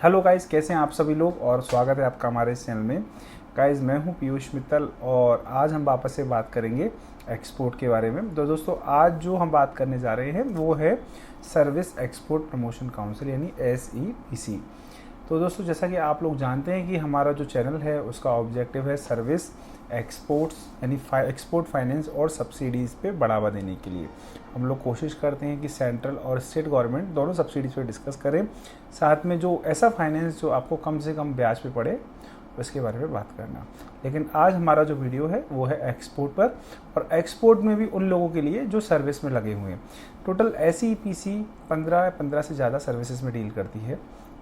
Hello guys, कैसे हैं आप सभी लोग और स्वागत है आपका हमारे इस चैनल में। गाइस, मैं हूं पीयूष मित्तल और आज हम वापस से बात करेंगे एक्सपोर्ट के बारे में। तो दोस्तों, आज जो हम बात करने जा रहे हैं वो है सर्विस एक्सपोर्ट प्रमोशन काउंसिल यानी SEPC। तो दोस्तों, जैसा कि आप लोग जानते हैं कि हमारा जो चैनल है उसका ऑब्जेक्टिव है सर्विस एक्सपोर्ट्स यानी एक्सपोर्ट फाइनेंस और सब्सिडीज़ पे बढ़ावा देने के लिए। हम लोग कोशिश करते हैं कि सेंट्रल और स्टेट गवर्नमेंट दोनों सब्सिडीज़ पे डिस्कस करें, साथ में जो ऐसा फाइनेंस जो आपको कम से कम ब्याज पे पड़े उसके बारे में बात करना। लेकिन आज हमारा जो वीडियो है वो है एक्सपोर्ट पर, और एक्सपोर्ट में भी उन लोगों के लिए जो सर्विस में लगे हुए हैं। टोटल SEPC 15 से ज़्यादा सर्विसेज में डील करती है,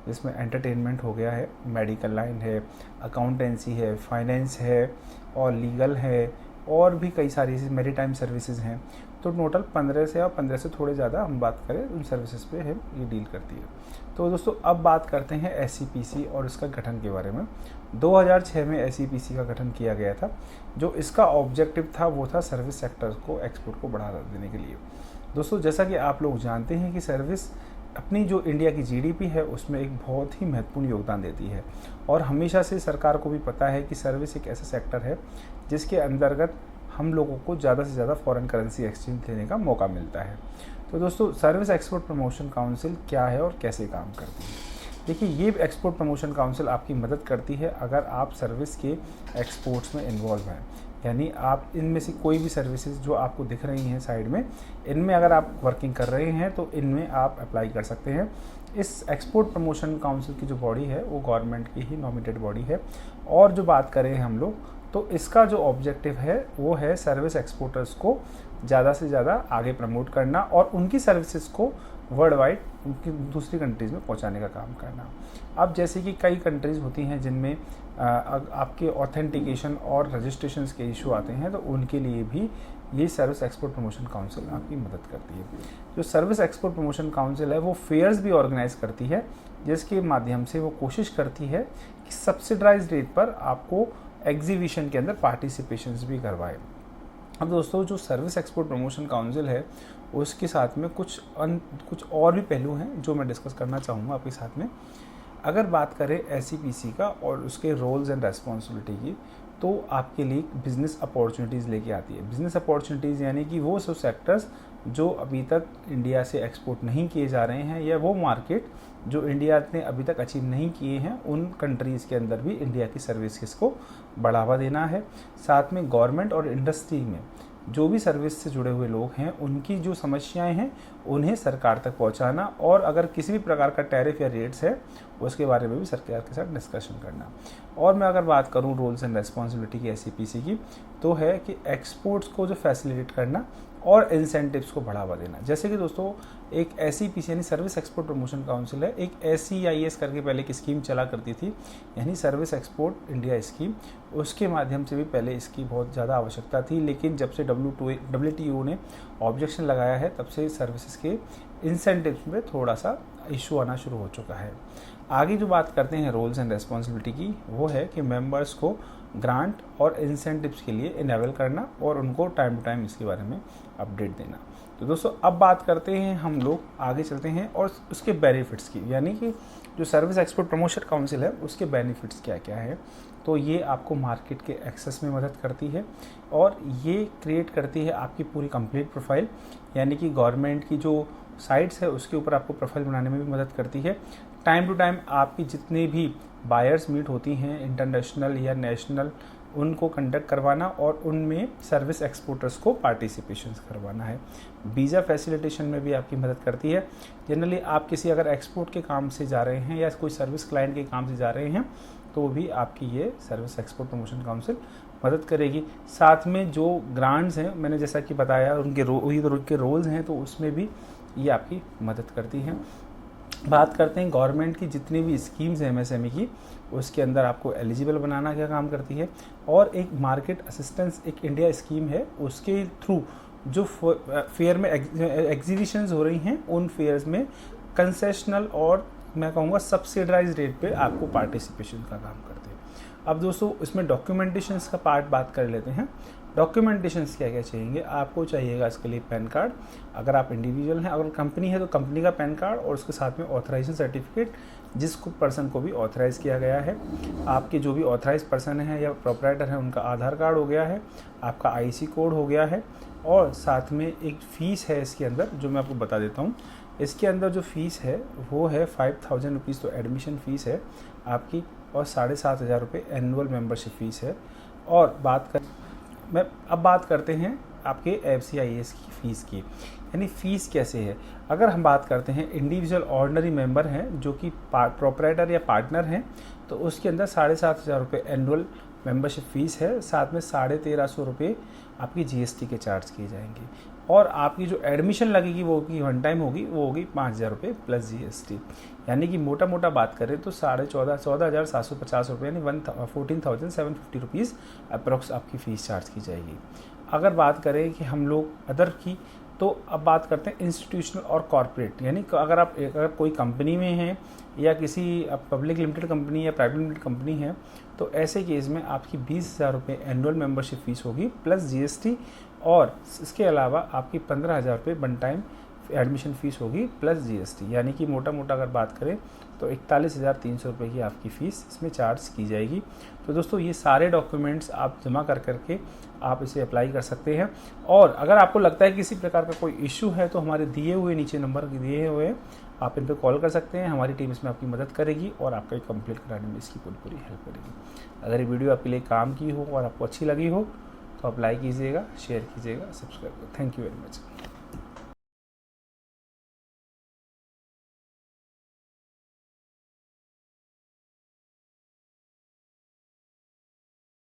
जिसमें एंटरटेनमेंट हो गया है, मेडिकल लाइन है, अकाउंटेंसी है, फाइनेंस है और लीगल है और भी कई सारी मैरीटाइम सर्विसेज हैं। तो टोटल 15 से थोड़े ज़्यादा हम बात करें उन सर्विसेज पे है ये डील करती है। तो दोस्तों, अब बात करते हैं SEPC और इसका गठन के बारे में। 2006 में SEPC का गठन किया गया था। जो इसका ऑब्जेक्टिव था वो था सर्विस सेक्टर को एक्सपोर्ट को बढ़ावा देने के लिए। दोस्तों, जैसा कि आप लोग जानते हैं कि सर्विस अपनी जो इंडिया की GDP है उसमें एक बहुत ही महत्वपूर्ण योगदान देती है, और हमेशा से सरकार को भी पता है कि सर्विस एक ऐसा सेक्टर है जिसके अंतर्गत हम लोगों को ज़्यादा से ज़्यादा फॉरेन करेंसी एक्सचेंज लेने का मौका मिलता है। तो दोस्तों, सर्विस एक्सपोर्ट प्रमोशन काउंसिल क्या है और कैसे काम करती है? देखिए, ये एक्सपोर्ट प्रमोशन काउंसिल आपकी मदद करती है अगर आप सर्विस के एक्सपोर्ट्स में इन्वॉल्व हैं। यानी आप इनमें से कोई भी सर्विसेज जो आपको दिख रही हैं साइड में, इनमें अगर आप वर्किंग कर रहे हैं तो इनमें आप अप्लाई कर सकते हैं। इस एक्सपोर्ट प्रमोशन काउंसिल की जो बॉडी है वो गवर्नमेंट की ही नॉमिनेटेड बॉडी है। और जो बात करें हम लोग, तो इसका जो ऑब्जेक्टिव है वो है सर्विस एक्सपोर्टर्स को ज़्यादा से ज़्यादा आगे प्रमोट करना और उनकी सर्विसेज को वर्ल्ड वाइड उनकी दूसरी कंट्रीज़ में पहुंचाने का काम करना। अब जैसे कि कई कंट्रीज़ होती हैं जिनमें आपके ऑथेंटिकेशन और रजिस्ट्रेशन के इशू आते हैं, तो उनके लिए भी ये सर्विस एक्सपोर्ट प्रमोशन काउंसिल आपकी मदद करती है। जो सर्विस एक्सपोर्ट प्रमोशन काउंसिल है वो फेयर्स भी ऑर्गेनाइज करती है, जिसके माध्यम से वो कोशिश करती है कि सब्सिडाइज रेट पर आपको एग्जीबिशन के अंदर पार्टिसिपेशंस भी करवाए। अब दोस्तों, जो सर्विस एक्सपोर्ट प्रमोशन काउंसिल है उसके साथ में कुछ और भी पहलू हैं जो मैं डिस्कस करना चाहूँगा आपके साथ में। अगर बात करें SEPC का और उसके रोल्स एंड रेस्पॉन्सिबिलिटी की, तो आपके लिए बिज़नेस अपॉर्चुनिटीज़ लेके आती है। बिज़नेस अपॉर्चुनिटीज़ यानी कि वो सब सेक्टर्स जो अभी तक इंडिया से एक्सपोर्ट नहीं किए जा रहे हैं, या वो मार्केट जो इंडिया ने अभी तक अचीव नहीं किए हैं, उन कंट्रीज़ के अंदर भी इंडिया की सर्विसेज को बढ़ावा देना है। साथ में गवर्नमेंट और इंडस्ट्री में जो भी सर्विस से जुड़े हुए लोग हैं उनकी जो समस्याएं हैं उन्हें सरकार तक पहुंचाना, और अगर किसी भी प्रकार का टैरिफ या रेट्स है उसके बारे में भी सरकार के साथ डिस्कशन करना। और मैं अगर बात करूं रोल्स एंड रेस्पॉन्सिबिलिटी की SEPC की, तो है कि एक्सपोर्ट्स को जो फैसिलिटेट करना और इंसेंटिव्स को बढ़ावा देना। जैसे कि दोस्तों, एक SEPC यानी सर्विस एक्सपोर्ट प्रमोशन काउंसिल है, एक SEIS करके पहले एक स्कीम चला करती थी यानी सर्विस एक्सपोर्ट इंडिया स्कीम। उसके माध्यम से भी पहले इसकी बहुत ज़्यादा आवश्यकता थी, लेकिन जब से WTO ने ऑब्जेक्शन लगाया है तब से सर्विसेज के इंसेंटिव्स में थोड़ा सा इशू आना शुरू हो चुका है। आगे जो बात करते हैं रोल्स एंड रेस्पॉन्सिबिलिटी की, वो है कि मेंबर्स को ग्रांट और इंसेंटिव्स के लिए इनेबल करना और उनको टाइम टू टाइम इसके बारे में अपडेट देना। तो दोस्तों, अब बात करते हैं, हम लोग आगे चलते हैं और उसके बेनिफिट्स की, यानी कि जो सर्विस एक्सपोर्ट प्रमोशन काउंसिल है उसके बेनिफिट्स क्या क्या है। तो ये आपको मार्केट के एक्सेस में मदद करती है, और ये क्रिएट करती है आपकी पूरी कंप्लीट प्रोफाइल, यानी कि गवर्नमेंट की जो साइट्स है उसके ऊपर आपको प्रोफाइल बनाने में भी मदद करती है। टाइम टू टाइम आपकी जितने भी बायर्स मीट होती हैं इंटरनेशनल या नेशनल, उनको कंडक्ट करवाना और उनमें सर्विस एक्सपोर्टर्स को पार्टिसिपेशंस करवाना है। वीज़ा फैसिलिटेशन में भी आपकी मदद करती है। जनरली आप किसी अगर एक्सपोर्ट के काम से जा रहे हैं या कोई सर्विस क्लाइंट के काम से जा रहे हैं तो भी आपकी ये सर्विस एक्सपोर्ट प्रमोशन काउंसिल मदद करेगी। साथ में जो ग्रांट्स हैं, मैंने जैसा कि बताया उनके रोल्स हैं, तो उसमें भी ये आपकी मदद करती हैं। बात करते हैं गवर्नमेंट की जितनी भी स्कीम्स हैं MSME की, उसके अंदर आपको एलिजिबल बनाना क्या काम करती है। और एक मार्केट असिस्टेंस एक इंडिया स्कीम है, उसके थ्रू जो फेयर में एग्जीबिशंस हो रही हैं उन फेयर्स में कंसेशनल और मैं कहूँगा सब्सिडाइज रेट पे आपको पार्टिसिपेशन का काम करते हैं। अब दोस्तों, इसमें डॉक्यूमेंटेशंस का पार्ट बात कर लेते हैं। डॉक्यूमेंटेशंस क्या क्या चाहिए, आपको चाहिएगा इसके लिए पैन कार्ड, अगर आप इंडिविजुअल हैं, अगर कंपनी है तो कंपनी का पैन कार्ड और उसके साथ में ऑथराइजेशन सर्टिफिकेट जिस पर्सन को भी ऑथराइज़ किया गया है, आपके जो भी ऑथराइज पर्सन है या प्रोपराइटर है उनका आधार कार्ड हो गया है, आपका आईसी कोड हो गया है, और साथ में एक फ़ीस है इसके अंदर जो मैं आपको बता देता हूँ। इसके अंदर जो फ़ीस है वो है 5000 रुपीज़ तो एडमिशन फ़ीस है आपकी, और 7500 रुपये एनुअल मेंबरशिप फ़ीस है। और अब बात करते हैं आपके FCIS की फ़ीस की, यानी फ़ीस कैसे है। अगर हम बात करते हैं इंडिविजुअल ऑर्डिनरी मेंबर हैं जो कि प्रोपराइटर या पार्टनर हैं, तो उसके अंदर 7500 रुपये एनुअल मेंबरशिप फ़ीस है, साथ में 1350 रुपये आपकी GST के चार्ज किए जाएंगे, और आपकी जो एडमिशन लगेगी वो की वन टाइम होगी, वो होगी 5000 रुपये प्लस GST, यानी कि मोटा मोटा बात करें तो 14,750 रुपये यानी 14,750 रुपीज़ अप्रॉक्स आपकी फ़ीस चार्ज की जाएगी। अगर बात करें कि हम लोग अदर की, तो अब बात करते हैं इंस्टीट्यूशनल और कॉर्पोरेट, यानी अगर कोई कंपनी में है या किसी पब्लिक लिमिटेड कंपनी या प्राइवेट लिमिटेड कंपनी है, तो ऐसे केस में आपकी 20,000 रुपये एनुअल मेंबरशिप फ़ीस होगी प्लस GST, और इसके अलावा आपकी 15,000 रुपये वन टाइम एडमिशन फ़ीस होगी प्लस GST, यानी कि मोटा मोटा अगर बात करें तो 41,300 रुपये की आपकी फ़ीस इसमें चार्ज की जाएगी। तो दोस्तों ये सारे डॉक्यूमेंट्स आप जमा करके आप इसे अप्लाई कर सकते हैं, और अगर आपको लगता है किसी प्रकार का कोई इशू है तो हमारे दिए हुए नीचे नंबर दिए हुए हैं, आप इन पर कॉल कर सकते हैं, हमारी टीम इसमें आपकी मदद करेगी और आपका कंप्लीट कराने में इसकी पूरी हेल्प करेगी। अगर ये वीडियो आपके लिए काम की हो और आपको अच्छी लगी हो तो आप लाइक कीजिएगा, शेयर कीजिएगा, सब्सक्राइब करें। Thank you very much.